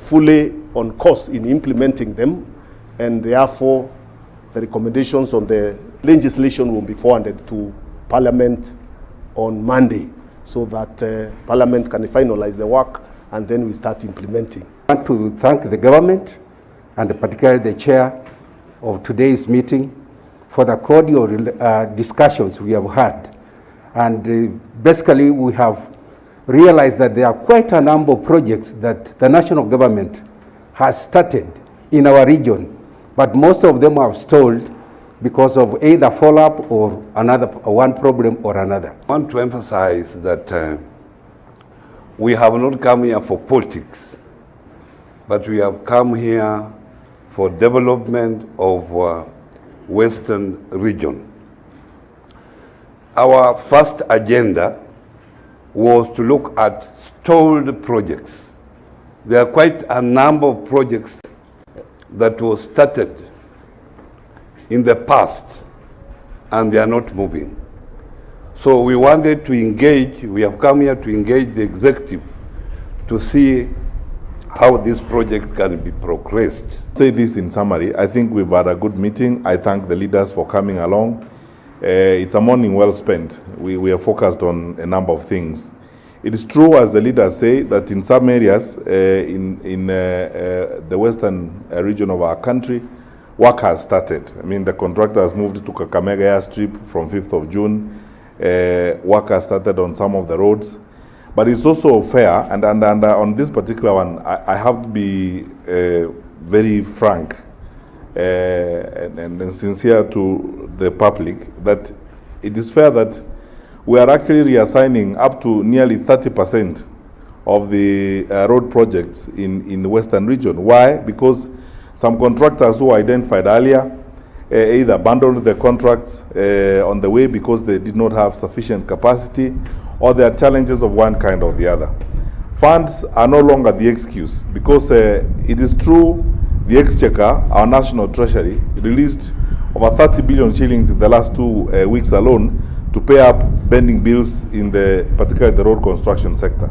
fully on course in implementing them, and therefore the recommendations on the legislation will be forwarded to Parliament on Monday, so that Parliament can finalize the work and then we start implementing. I want to thank the government and particularly the chair of today's meeting for the cordial discussions we have had. And basically we have realized that there are quite a number of projects that the national government has started in our region, but most of them have stalled because of either follow-up or one problem or another. I want to emphasize that we have not come here for politics, but we have come here for development of Western region. Our first agenda was to look at stalled projects. There are quite a number of projects that were started in the past and they are not moving. So we wanted to engage, we have come here to engage the executive to see how these projects can be progressed. Say this in summary, I think we've had a good meeting. I thank the leaders for coming along. It's a morning well spent. We are focused on a number of things. It is true, as the leaders say, that in some areas in the western region of our country, work has started. I mean, the contractor has moved to Kakamega airstrip from 5th of June. Work has started on some of the roads. But it's also fair, and on this particular one, I have to be very frank and sincere to the public that it is fair that we are actually reassigning up to nearly 30% of the road projects in the Western region. Why? Because some contractors who identified earlier either abandoned their contracts on the way because they did not have sufficient capacity, or there are challenges of one kind or the other. Funds are no longer the excuse, because it is true the Exchequer, our national treasury, released over 30 billion shillings in the last 2 weeks alone to pay up pending bills in particularly the road construction sector.